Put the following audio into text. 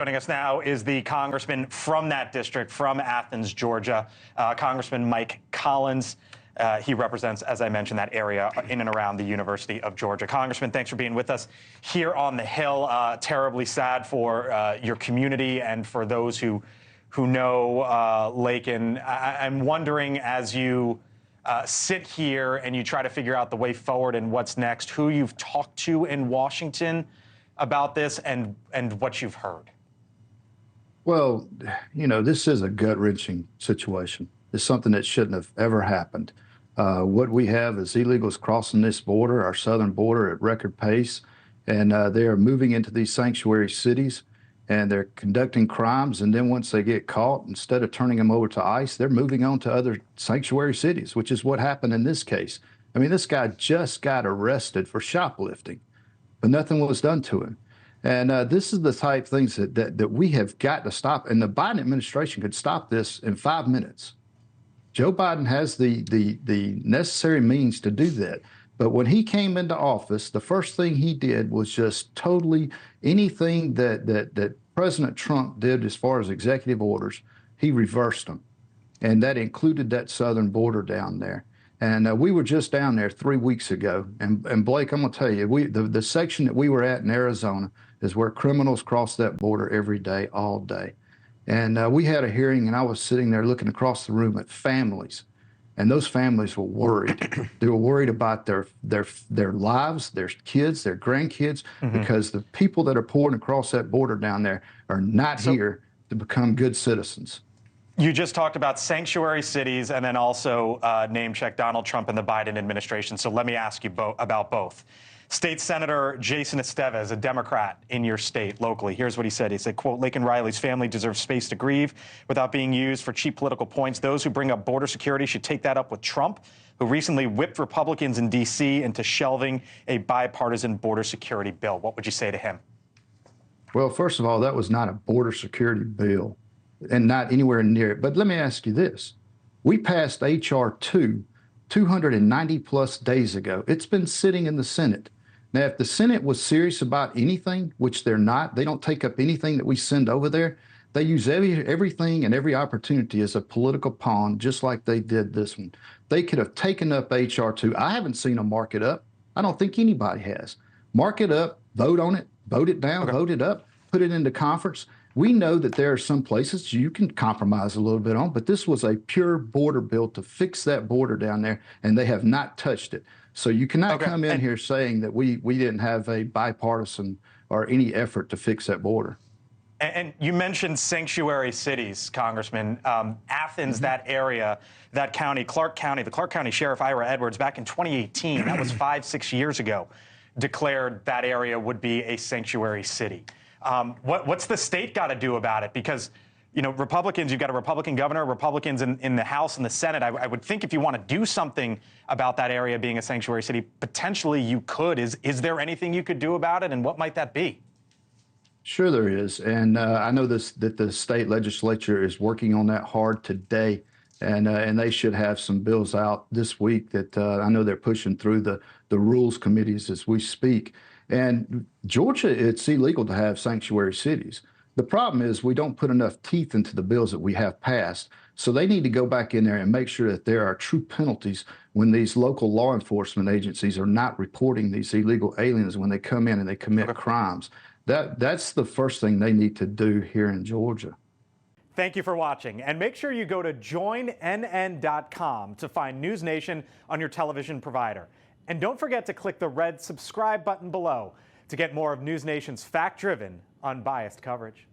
Joining us now is the congressman from that district, from Athens, Georgia, Congressman Mike Collins. He represents, as I mentioned, that area in and around the University of Georgia. Congressman, thanks for being with us here on the Hill. Terribly sad for your community and for those who know Laken. I'm wondering, as you sit here and you try to figure out the way forward and what's next, who you've talked to in Washington about this and what you've heard. Well, this is a gut-wrenching situation. It's something that shouldn't have ever happened. What we have is illegals crossing this border, our southern border, at record pace, and they are moving into these sanctuary cities, and they're conducting crimes, and then once they get caught, instead of turning them over to ICE, they're moving on to other sanctuary cities, which is what happened in this case. I mean, this guy just got arrested for shoplifting, but nothing was done to him. And this is the type of things that we have got to stop. And the Biden administration could stop this in 5 minutes. Joe Biden has the necessary means to do that. But when he came into office, the first thing he did was just totally anything that President Trump did as far as executive orders, he reversed them. And that included that southern border down there. And we were just down there 3 weeks ago. And Blake, I'm going to tell you, the section that we were at in Arizona is where criminals cross that border every day, all day. And we had a hearing, and I was sitting there looking across the room at families. And those families were worried. They were worried about their lives, their kids, their grandkids, because the people that are pouring across that border down there are not here to become good citizens. You just talked about sanctuary cities and then also name-check Donald Trump and the Biden administration. So let me ask you about both. State Senator Jason Estevez, a Democrat in your state locally, here's what he said. He said, quote, Laken Riley's family deserves space to grieve without being used for cheap political points. Those who bring up border security should take that up with Trump, who recently whipped Republicans in D.C. into shelving a bipartisan border security bill. What would you say to him? Well, first of all, that was not a border security bill and not anywhere near it. But let me ask you this. We passed H.R. 2 290 plus days ago. It's been sitting in the Senate. Now, if the Senate was serious about anything, which they're not, they don't take up anything that we send over there. They use everything and every opportunity as a political pawn, just like they did this one. They could have taken up H.R. 2. I haven't seen them mark it up. I don't think anybody has. Mark it up, vote on it, vote it down, vote it up, put it into conference. We know that there are some places you can compromise a little bit on, but this was a pure border bill to fix that border down there, and they have not touched it. So you cannot come in here saying that we didn't have a bipartisan or any effort to fix that border. And you mentioned sanctuary cities, Congressman. Athens, that area, that county, Clark County, the Clark County Sheriff Ira Edwards, back in 2018, that was 5-6 years ago, declared that area would be a sanctuary city. What's the state got to do about it? Because, Republicans, you've got a Republican governor, Republicans in the House and the Senate. I would think if you want to do something about that area being a sanctuary city, potentially you could. Is there anything you could do about it, and what might that be? Sure there is. And I know that the state legislature is working on that hard today, and they should have some bills out this week that I know they're pushing through the rules committees as we speak. And Georgia, it's illegal to have sanctuary cities. The problem is we don't put enough teeth into the bills that we have passed. So they need to go back in there and make sure that there are true penalties when these local law enforcement agencies are not reporting these illegal aliens when they come in and they commit crimes. That's the first thing they need to do here in Georgia. Thank you for watching. And make sure you go to joinnn.com to find NewsNation on your television provider. And don't forget to click the red subscribe button below to get more of NewsNation's fact-driven, unbiased coverage.